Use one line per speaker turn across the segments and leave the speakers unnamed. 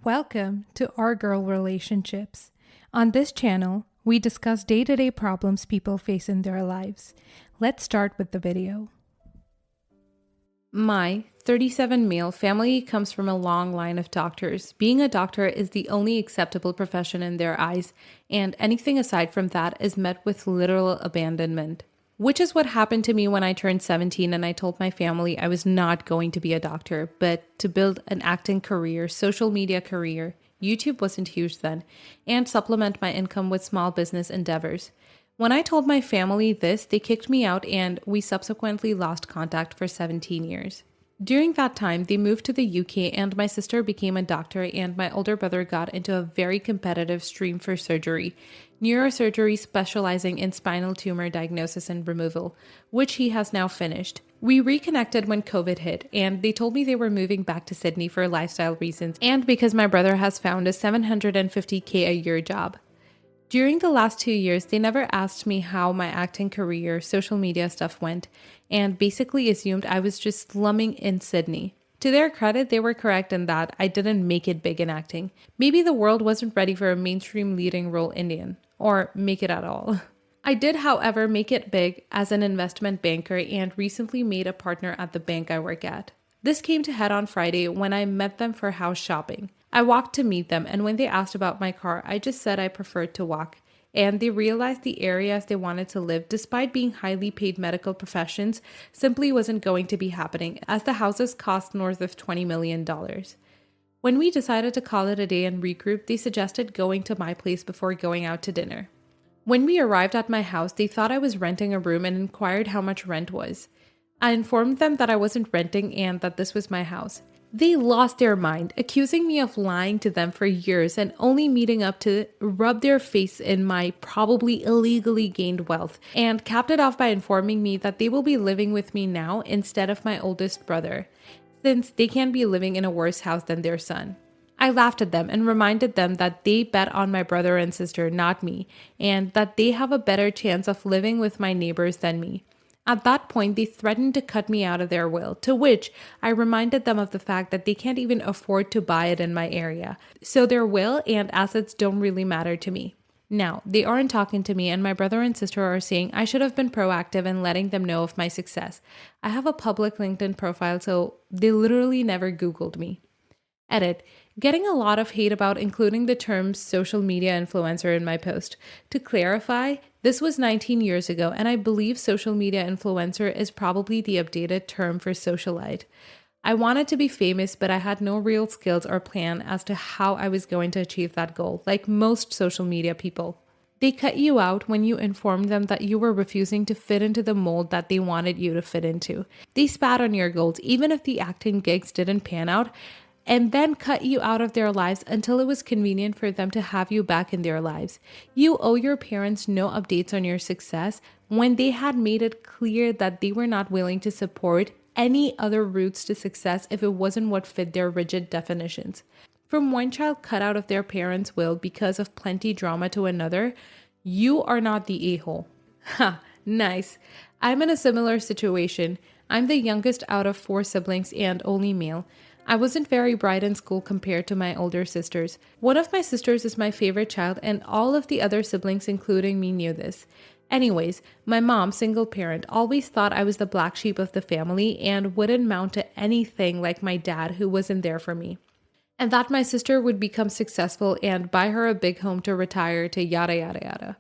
Welcome to Our Girl Relationships. On this channel, we discuss day-to-day problems people face in their lives. Let's start with the video. My 37 male family comes from a long line of doctors. Being a doctor is the only acceptable profession in their eyes, and anything aside from that is met with literal abandonment. Which is what happened to me when I turned 17 and I told my family I was not going to be a doctor, but to build an acting career, social media career. YouTube wasn't huge then, and supplement my income with small business endeavors. When I told my family this, they kicked me out and we subsequently lost contact for 17 years. During that time, they moved to the UK and my sister became a doctor and my older brother got into a very competitive stream for surgery, neurosurgery specializing in spinal tumor diagnosis and removal, which he has now finished. We reconnected when COVID hit and they told me they were moving back to Sydney for lifestyle reasons and because my brother has found a $750K a year job. During the last 2 years, they never asked me how my acting career, social media stuff went, and basically assumed I was just slumming in Sydney. To their credit, they were correct in that I didn't make it big in acting. Maybe the world wasn't ready for a mainstream leading role Indian, or make it at all. I did, however, make it big as an investment banker and recently made a partner at the bank I work at. This came to head on Friday when I met them for house shopping. I walked to meet them, and when they asked about my car, I just said I preferred to walk. And they realized the areas they wanted to live, despite being highly paid medical professions, simply wasn't going to be happening, as the houses cost north of $20 million. When we decided to call it a day and regroup, they suggested going to my place before going out to dinner. When we arrived at my house, they thought I was renting a room and inquired how much rent was. I informed them that I wasn't renting and that this was my house. They lost their mind, accusing me of lying to them for years and only meeting up to rub their face in my probably illegally gained wealth, and capped it off by informing me that they will be living with me now instead of my oldest brother, since they can't be living in a worse house than their son. I laughed at them and reminded them that they bet on my brother and sister, not me, and that they have a better chance of living with my neighbors than me. At that point, they threatened to cut me out of their will, to which I reminded them of the fact that they can't even afford to buy it in my area, so their will and assets don't really matter to me. Now, they aren't talking to me, and my brother and sister are saying I should have been proactive in letting them know of my success. I have a public LinkedIn profile, so they literally never Googled me. Edit. Getting a lot of hate about including the term social media influencer in my post. To clarify, this was 19 years ago, and I believe social media influencer is probably the updated term for socialite. I wanted to be famous, but I had no real skills or plan as to how I was going to achieve that goal, like most social media people. They cut you out when you informed them that you were refusing to fit into the mold that they wanted you to fit into. They spat on your goals, even if the acting gigs didn't pan out, and then cut you out of their lives until it was convenient for them to have you back in their lives. You owe your parents no updates on your success when they had made it clear that they were not willing to support any other routes to success if it wasn't what fit their rigid definitions. From one child cut out of their parents' will because of plenty drama to another, you are not the a-hole. Ha, nice. I'm in a similar situation. I'm the youngest out of 4 siblings and only male. I wasn't very bright in school compared to my older sisters. One of my sisters is my favorite child, and all of the other siblings, including me, knew this. Anyways, my mom, single parent, always thought I was the black sheep of the family and wouldn't mount to anything like my dad, who wasn't there for me. And that my sister would become successful and buy her a big home to retire to, yada yada yada.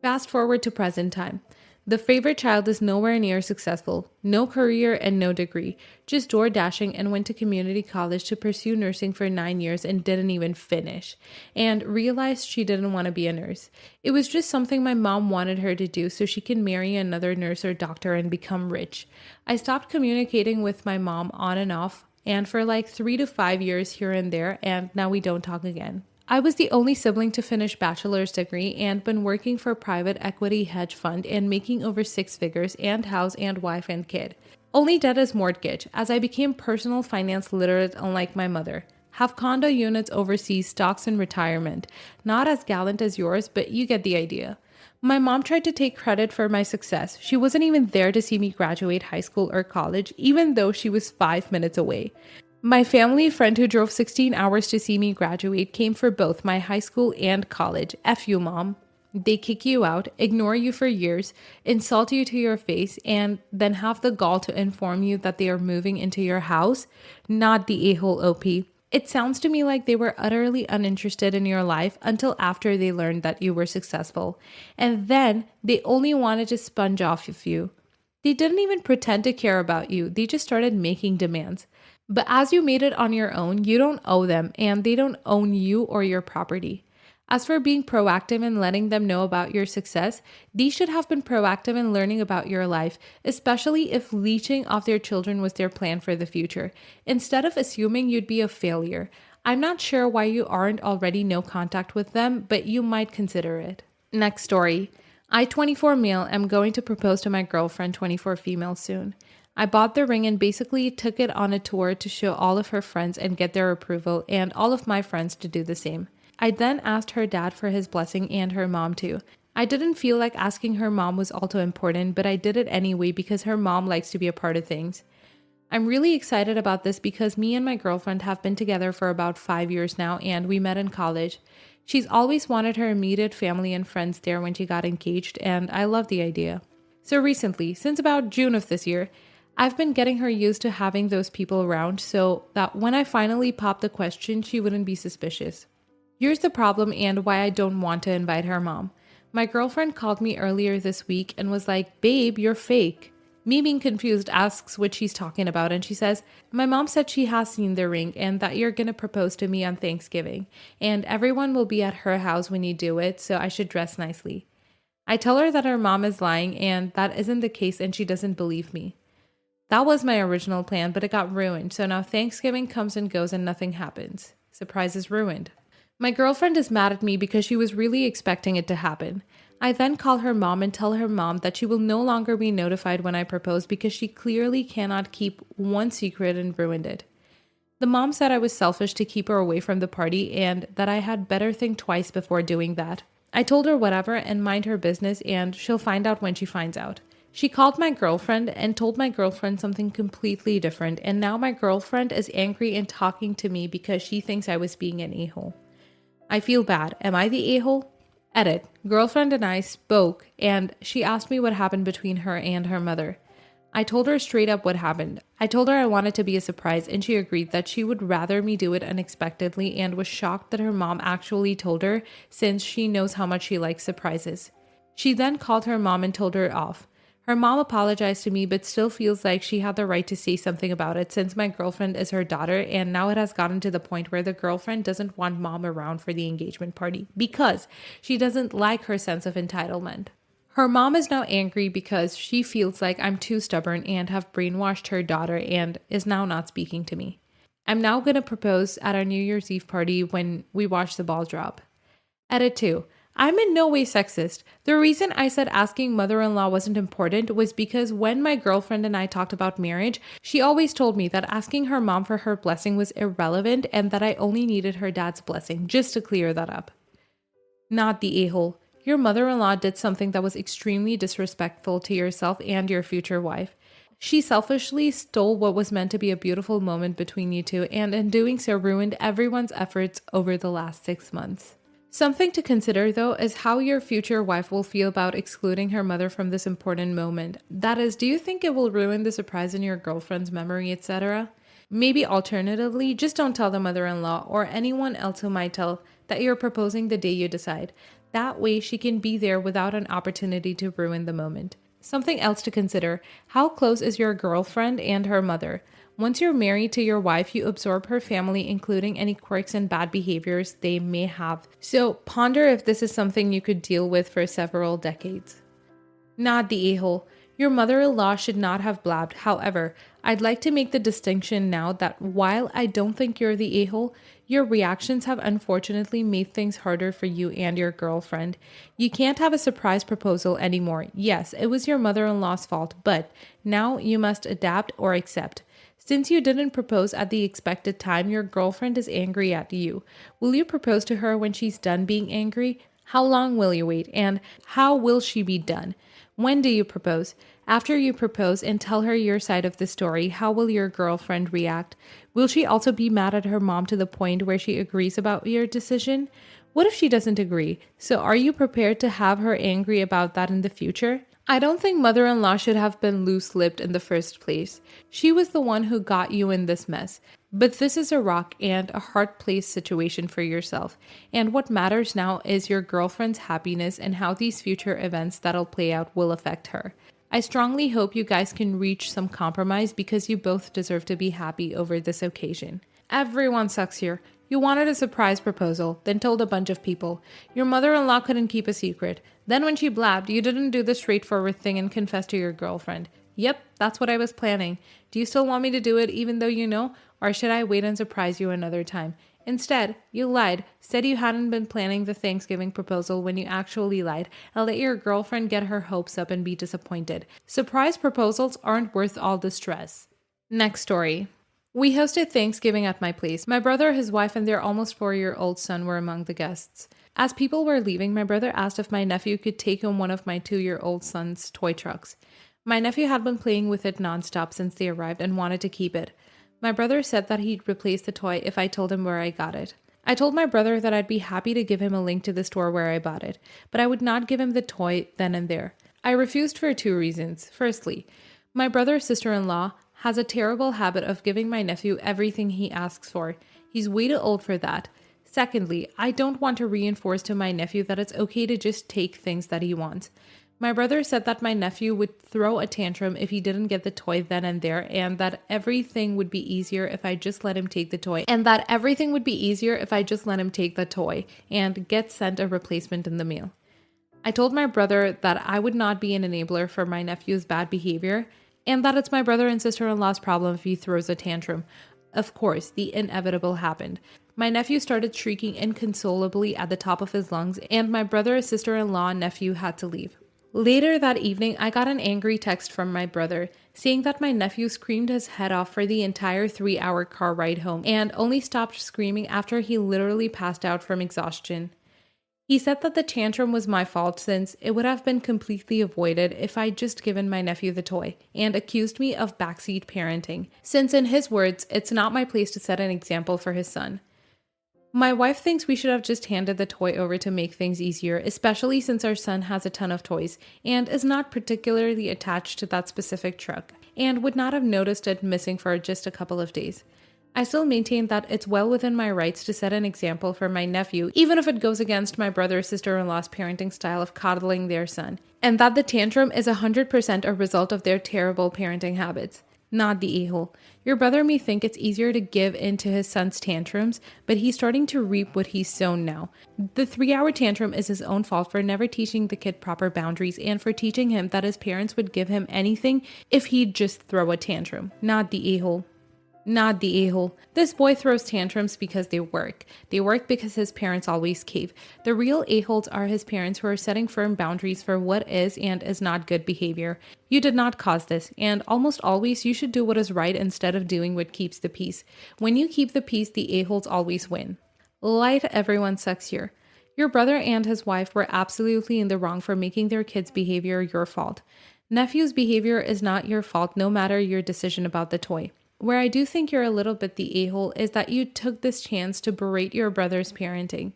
Fast forward to present time. The favorite child is nowhere near successful, no career and no degree, just door dashing, and went to community college to pursue nursing for 9 years and didn't even finish, and realized she didn't want to be a nurse. It was just something my mom wanted her to do so she can marry another nurse or doctor and become rich. I stopped communicating with my mom on and off, and for like 3 to 5 years here and there, and now we don't talk again. I was the only sibling to finish bachelor's degree and been working for private equity hedge fund and making over 6 figures and house and wife and kid. Only debt is mortgage, as I became personal finance literate unlike my mother. Have condo units overseas, stocks and retirement. Not as gallant as yours, but you get the idea. My mom tried to take credit for my success. She wasn't even there to see me graduate high school or college, even though she was 5 minutes away. My family friend who drove 16 hours to see me graduate came for both my high school and college. F you, mom. They kick you out, ignore you for years, insult you to your face, and then have the gall to inform you that they are moving into your house. Not the a-hole OP. It sounds to me like they were utterly uninterested in your life until after they learned that you were successful. And then they only wanted to sponge off of you. They didn't even pretend to care about you, they just started making demands. But as you made it on your own, you don't owe them, and they don't own you or your property. As for being proactive and letting them know about your success, these should have been proactive in learning about your life, especially if leeching off their children was their plan for the future, instead of assuming you'd be a failure. I'm not sure why you aren't already no contact with them, but you might consider it. Next story. I, 24 male, am going to propose to my girlfriend, 24 female, soon. I bought the ring and basically took it on a tour to show all of her friends and get their approval, and all of my friends to do the same. I then asked her dad for his blessing and her mom too. I didn't feel like asking her mom was also important, but I did it anyway because her mom likes to be a part of things. I'm really excited about this because me and my girlfriend have been together for about 5 years now, and we met in college. She's always wanted her immediate family and friends there when she got engaged, and I love the idea. So recently, since about June of this year, I've been getting her used to having those people around so that when I finally pop the question, she wouldn't be suspicious. Here's the problem and why I don't want to invite her mom. My girlfriend called me earlier this week and was like, "Babe, you're fake." Me being confused asks what she's talking about, and she says, "My mom said she has seen the ring and that you're gonna propose to me on Thanksgiving, and everyone will be at her house when you do it, so I should dress nicely." I tell her that her mom is lying and that isn't the case, and she doesn't believe me. That was my original plan, but it got ruined, so now Thanksgiving comes and goes and nothing happens. Surprise is ruined. My girlfriend is mad at me because she was really expecting it to happen. I then call her mom and tell her mom that she will no longer be notified when I propose because she clearly cannot keep one secret and ruined it. The mom said I was selfish to keep her away from the party and that I had better think twice before doing that. I told her whatever and mind her business, and she'll find out when she finds out. She called my girlfriend and told my girlfriend something completely different, and now my girlfriend is angry and talking to me because she thinks I was being an a-hole. I feel bad. Am I the a-hole? Edit. Girlfriend and I spoke, and she asked me what happened between her and her mother. I told her straight up what happened. I told her I wanted to be a surprise, and she agreed that she would rather me do it unexpectedly and was shocked that her mom actually told her since she knows how much she likes surprises. She then called her mom and told her off. Her mom apologized to me but still feels like she had the right to say something about it since my girlfriend is her daughter, and now it has gotten to the point where the girlfriend doesn't want mom around for the engagement party because she doesn't like her sense of entitlement. Her mom is now angry because she feels like I'm too stubborn and have brainwashed her daughter and is now not speaking to me. I'm now going to propose at our New Year's Eve party when we watch the ball drop. Edit 2. I'm in no way sexist. The reason I said asking mother-in-law wasn't important was because when my girlfriend and I talked about marriage, she always told me that asking her mom for her blessing was irrelevant and that I only needed her dad's blessing, just to clear that up. Not the a-hole. Your mother-in-law did something that was extremely disrespectful to yourself and your future wife. She selfishly stole what was meant to be a beautiful moment between you two, and in doing so ruined everyone's efforts over the last 6 months. Something to consider, though, is how your future wife will feel about excluding her mother from this important moment. That is, do you think it will ruin the surprise in your girlfriend's memory, etc.? Maybe alternatively, just don't tell the mother-in-law or anyone else who might tell that you're proposing the day you decide. That way she can be there without an opportunity to ruin the moment. Something else to consider, how close is your girlfriend and her mother? Once you're married to your wife, you absorb her family, including any quirks and bad behaviors they may have. So ponder if this is something you could deal with for several decades. Not the a-hole. Your mother-in-law should not have blabbed. However, I'd like to make the distinction now that while I don't think you're the a-hole, your reactions have unfortunately made things harder for you and your girlfriend. You can't have a surprise proposal anymore. Yes, it was your mother-in-law's fault, but now you must adapt or accept. Since you didn't propose at the expected time, your girlfriend is angry at you. Will you propose to her when she's done being angry? How long will you wait? And how will she be done? When do you propose? After you propose and tell her your side of the story, how will your girlfriend react? Will she also be mad at her mom to the point where she agrees about your decision? What if she doesn't agree? So are you prepared to have her angry about that in the future? I don't think mother-in-law should have been loose-lipped in the first place. She was the one who got you in this mess. But this is a rock and a hard place situation for yourself. And what matters now is your girlfriend's happiness and how these future events that'll play out will affect her. I strongly hope you guys can reach some compromise because you both deserve to be happy over this occasion. Everyone sucks here. You wanted a surprise proposal, then told a bunch of people. Your mother-in-law couldn't keep a secret. Then when she blabbed, you didn't do the straightforward thing and confess to your girlfriend. Yep, that's what I was planning. Do you still want me to do it even though you know? Or should I wait and surprise you another time? Instead, you lied, said you hadn't been planning the Thanksgiving proposal when you actually lied, and let your girlfriend get her hopes up and be disappointed. Surprise proposals aren't worth all the stress. Next story. We hosted Thanksgiving at my place. My brother, his wife, and their almost 4-year-old son were among the guests. As people were leaving, my brother asked if my nephew could take home one of my 2-year-old son's toy trucks. My nephew had been playing with it nonstop since they arrived and wanted to keep it. My brother said that he'd replace the toy if I told him where I got it. I told my brother that I'd be happy to give him a link to the store where I bought it, but I would not give him the toy then and there. I refused for 2 reasons. Firstly, my brother's sister-in-law has a terrible habit of giving my nephew everything he asks for. He's way too old for that. Secondly, I don't want to reinforce to my nephew that it's okay to just take things that he wants. My brother said that my nephew would throw a tantrum if he didn't get the toy then and there, and that everything would be easier if I just let him take the toy, and get sent a replacement in the mail. I told my brother that I would not be an enabler for my nephew's bad behavior, and that it's my brother and sister-in-law's problem if he throws a tantrum. Of course, the inevitable happened. My nephew started shrieking inconsolably at the top of his lungs, and my brother, sister-in-law, and nephew had to leave. Later that evening, I got an angry text from my brother saying that my nephew screamed his head off for the entire 3-hour car ride home and only stopped screaming after he literally passed out from exhaustion. He said that the tantrum was my fault since it would have been completely avoided if I'd just given my nephew the toy, and accused me of backseat parenting, since in his words, it's not my place to set an example for his son. My wife thinks we should have just handed the toy over to make things easier, especially since our son has a ton of toys and is not particularly attached to that specific truck, and would not have noticed it missing for just a couple of days. I still maintain that it's well within my rights to set an example for my nephew, even if it goes against my brother or sister-in-law's parenting style of coddling their son, and that the tantrum is 100% a result of their terrible parenting habits. Not the a-hole. Your brother may think it's easier to give in to his son's tantrums, but he's starting to reap what he's sown now. The 3-hour tantrum is his own fault for never teaching the kid proper boundaries and for teaching him that his parents would give him anything if he'd just throw a tantrum. Not the a-hole. Not the a-hole. This boy throws tantrums because they work. They work because his parents always cave. The real a-holes are his parents who are setting firm boundaries for what is and is not good behavior. You did not cause this, and almost always you should do what is right instead of doing what keeps the peace. When you keep the peace, the a-holes always win. Lie to everyone sucks here. Your brother and his wife were absolutely in the wrong for making their kids' behavior your fault. Nephew's behavior is not your fault, no matter your decision about the toy. Where I do think you're a little bit the a-hole is that you took this chance to berate your brother's parenting.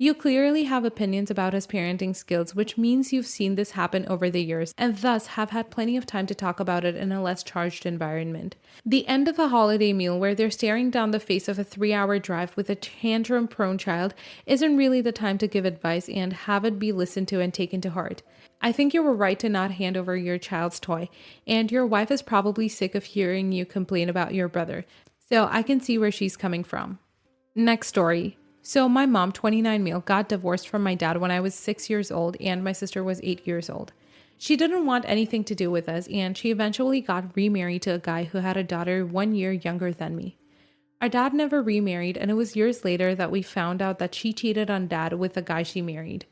You clearly have opinions about his parenting skills, which means you've seen this happen over the years and thus have had plenty of time to talk about it in a less charged environment. The end of a holiday meal where they're staring down the face of a 3-hour drive with a tantrum-prone child isn't really the time to give advice and have it be listened to and taken to heart. I think you were right to not hand over your child's toy, and your wife is probably sick of hearing you complain about your brother, so I can see where she's coming from. Next story. So my mom, 29 male, got divorced from my dad when I was 6 years old and my sister was 8 years old. She didn't want anything to do with us, and she eventually got remarried to a guy who had a daughter 1 year younger than me. Our dad never remarried, and it was years later that we found out that she cheated on dad with the guy she married.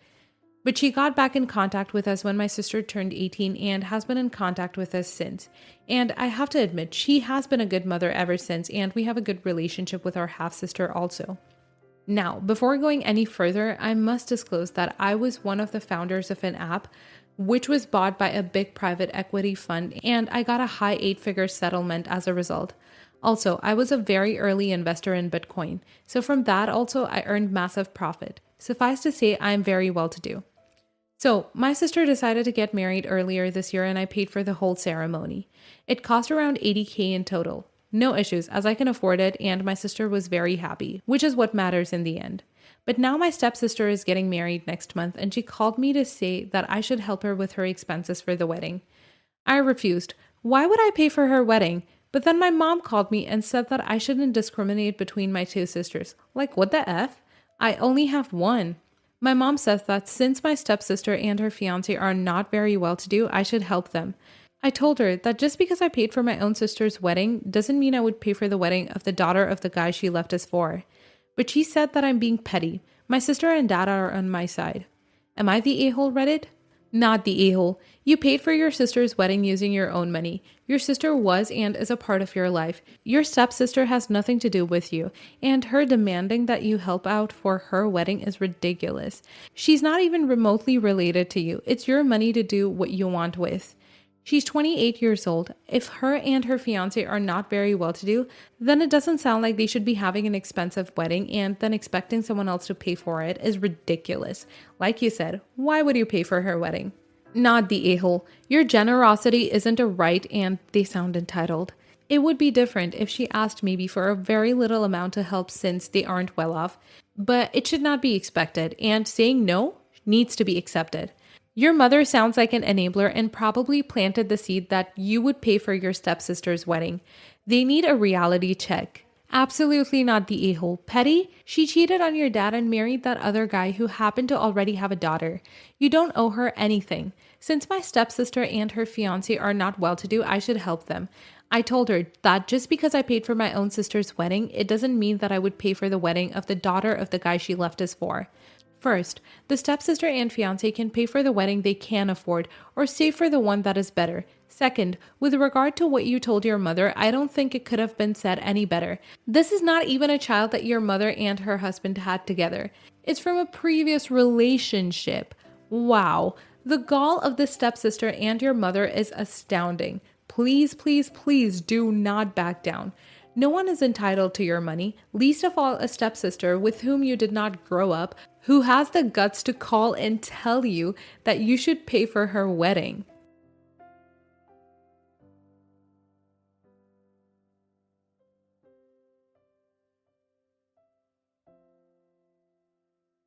But she got back in contact with us when my sister turned 18 and has been in contact with us since. And I have to admit, she has been a good mother ever since, and we have a good relationship with our half-sister also. Now, before going any further, I must disclose that I was one of the founders of an app, which was bought by a big private equity fund, and I got a high 8-figure settlement as a result. Also, I was a very early investor in Bitcoin, so from that also I earned massive profit. Suffice to say, I am very well to do. So, my sister decided to get married earlier this year and I paid for the whole ceremony. It cost around 80K in total. No issues, as I can afford it, and my sister was very happy, which is what matters in the end. But now my stepsister is getting married next month and she called me to say that I should help her with her expenses for the wedding. I refused. Why would I pay for her wedding? But then my mom called me and said that I shouldn't discriminate between my two sisters. Like, what the F? I only have one. My mom says that since my stepsister and her fiance are not very well to do, I should help them. I told her that just because I paid for my own sister's wedding doesn't mean I would pay for the wedding of the daughter of the guy she left us for. But she said that I'm being petty. My sister and dad are on my side. Am I the a-hole, Reddit? Not the a-hole. You paid for your sister's wedding using your own money. Your sister was and is a part of your life. Your stepsister has nothing to do with you, and her demanding that you help out for her wedding is ridiculous. She's not even remotely related to you. It's your money to do what you want with. She's 28 years old. If her and her fiance are not very well to do, then it doesn't sound like they should be having an expensive wedding, and then expecting someone else to pay for it is ridiculous. Like you said, why would you pay for her wedding? Not the a-hole. Your generosity isn't a right and they sound entitled. It would be different if she asked maybe for a very little amount to help since they aren't well off. But it should not be expected, and saying no needs to be accepted. Your mother sounds like an enabler and probably planted the seed that you would pay for your stepsister's wedding. They need a reality check. Absolutely not the a-hole. Petty? She cheated on your dad and married that other guy who happened to already have a daughter. You don't owe her anything. Since my stepsister and her fiance are not well to do, I should help them. I told her that just because I paid for my own sister's wedding, it doesn't mean that I would pay for the wedding of the daughter of the guy she left us for. First, the stepsister and fiance can pay for the wedding they can afford or save for the one that is better. Second, with regard to what you told your mother, I don't think it could have been said any better. This is not even a child that your mother and her husband had together. It's from a previous relationship. Wow. The gall of the stepsister and your mother is astounding. Please, please, please do not back down. No one is entitled to your money, least of all a stepsister with whom you did not grow up, who has the guts to call and tell you that you should pay for her wedding.